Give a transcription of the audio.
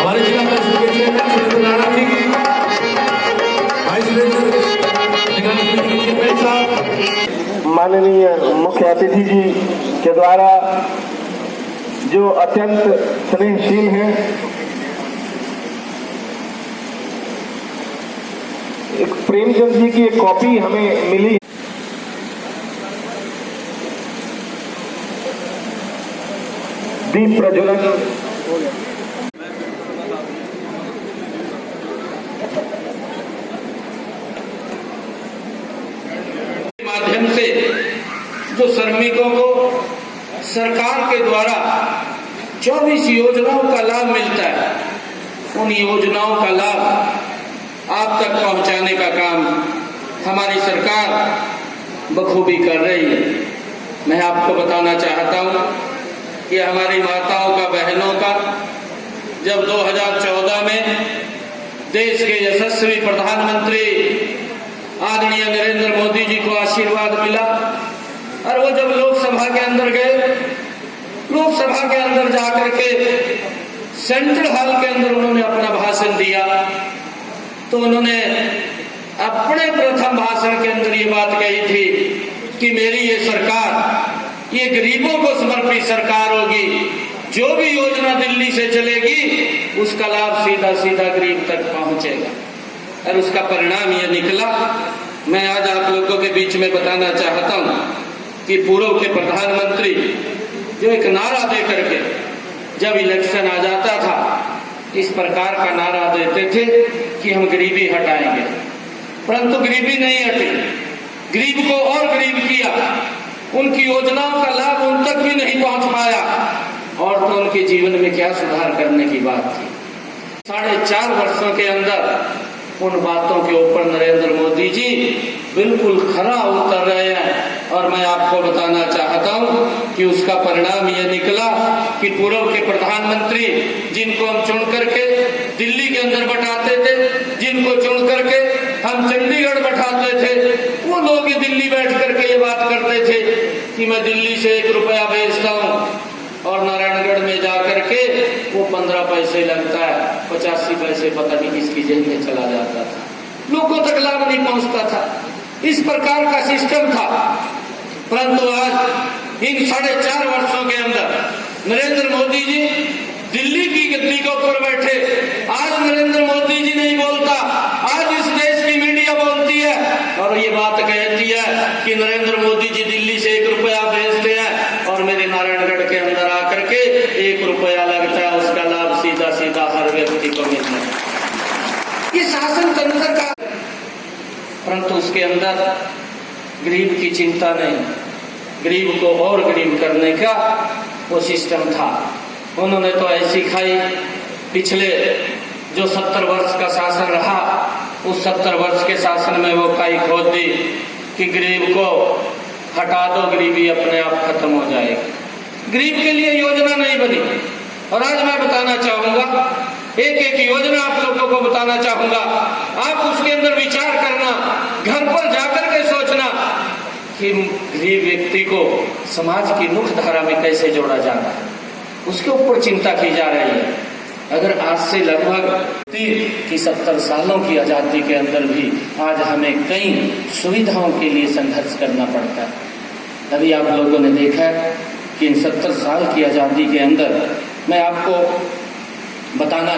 हमारे जिला परिषद के chairman Surendra Rana ji, vice president साहब, माननीय मुख्य अतिथि जी के द्वारा जो अत्यंत स्नेहशील हैं, एक प्रेमचंद जी की एक कॉपी हमें मिली। दीप प्रज्वलन माध्यम से जो श्रमिकों को सरकार के द्वारा 24 योजनाओं का लाभ मिलता है, उन योजनाओं का लाभ आप तक पहुंचाने का काम हमारी सरकार बखूबी कर रही है। मैं आपको बताना चाहता हूं कि हमारी माताओं का, बहनों का जब 2014 में देश के यशस्वी प्रधानमंत्री आदरणीय नरेंद्र मोदी जी को आशीर्वाद मिला और वो जब लोकसभा के अंदर गए, लोकसभा के अंदर जाकर के सेंट्रल हॉल के अंदर उन्होंने अपना भाषण दिया, तो उन्होंने अपने प्रथम भाषण के अंदर ये बात कही थी कि मेरी ये सरकार ये गरीबों को समर्पित सरकार होगी, जो भी योजना दिल्ली से चलेगी उसका लाभ सीधा सीधा गरीब तक पहुंचेगा। और उसका परिणाम ये निकला। मैं आज आप लोगों के बीच में बताना चाहता हूं कि पूर्व के प्रधानमंत्री जो एक नारा दे करके जब इलेक्शन आ जाता था, इस प्रकार का नारा देते थे कि हम गरीबी हटाएंगे, परंतु गरीबी नहीं हटी, गरीब को और गरीब किया, उनकी योजनाओं का लाभ उन तक भी नहीं पहुंच पाया, और तो उनके जीवन में क्या सुधार करने की बात थी। 4.5 वर्षों के अंदर उन बातों के ऊपर नरेंद्र मोदी जी बिल्कुल खरा उतर रहे हैं। और मैं आपको बताना चाहता हूं कि उसका परिणाम यह निकला कि पूर्व के प्रधानमंत्री जिनको हम चुन करके दिल्ली के अंदर बैठाते थे, जिनको चुन करके हम चंडीगढ़ बैठाते थे, वो लोग दिल्ली बैठ करके ये बात करते थे कि मैं दिल्ली से 1 रुपया भेजता हूँ और नारायणगढ़ में जाकर के वो 15 पैसे लगता है, 85 पैसे पता नहीं किसकी जेब में चला जाता था, लोगों तक लाभ नहीं पहुंचता था। इस प्रकार का सिस्टम था। परंतु आज इन 4.5 वर्षों के अंदर नरेंद्र मोदी जी दिल्ली की गद्दी के ऊपर बैठे। आज नरेंद्र मोदी जी नहीं बोलता, आज इस देश की मीडिया बोलती है और ये बात कहती है कि नरेंद्र मोदी जी दिल्ली से 1 रुपया भेजते हैं और मेरे नारायणगढ़ के अंदर आकर के 1 रुपया लगता है, उसका लाभ सीधा सीधा हर व्यक्ति को मिलता है। ये शासन तंत्र का, परंतु उसके अंदर गरीब की चिंता नहीं, गरीब को और गरीब करने का वो सिस्टम था। उन्होंने तो ऐसी खाई, पिछले जो 70 वर्ष का शासन रहा, उस 70 वर्ष के शासन में वो खाई खोद दी कि गरीब को हटा दो, गरीबी अपने आप खत्म हो जाएगी। गरीब के लिए योजना नहीं बनी। और आज मैं बताना चाहूंगा, एक एक योजना आप लोगों को बताना चाहूंगा, आप उसके अंदर विचार करना, घर पर जाकर के सोचना कि गरीब व्यक्ति को समाज की मुख्य धारा में कैसे जोड़ा जाना है, उसके ऊपर चिंता की जा रही है। अगर आज से लगभग 70 सालों की आजादी के अंदर भी आज हमें कई सुविधाओं के लिए संघर्ष करना पड़ता है। अभी आप लोगों ने देखा कि इन 70 साल की आजादी के अंदर मैं आपको बताना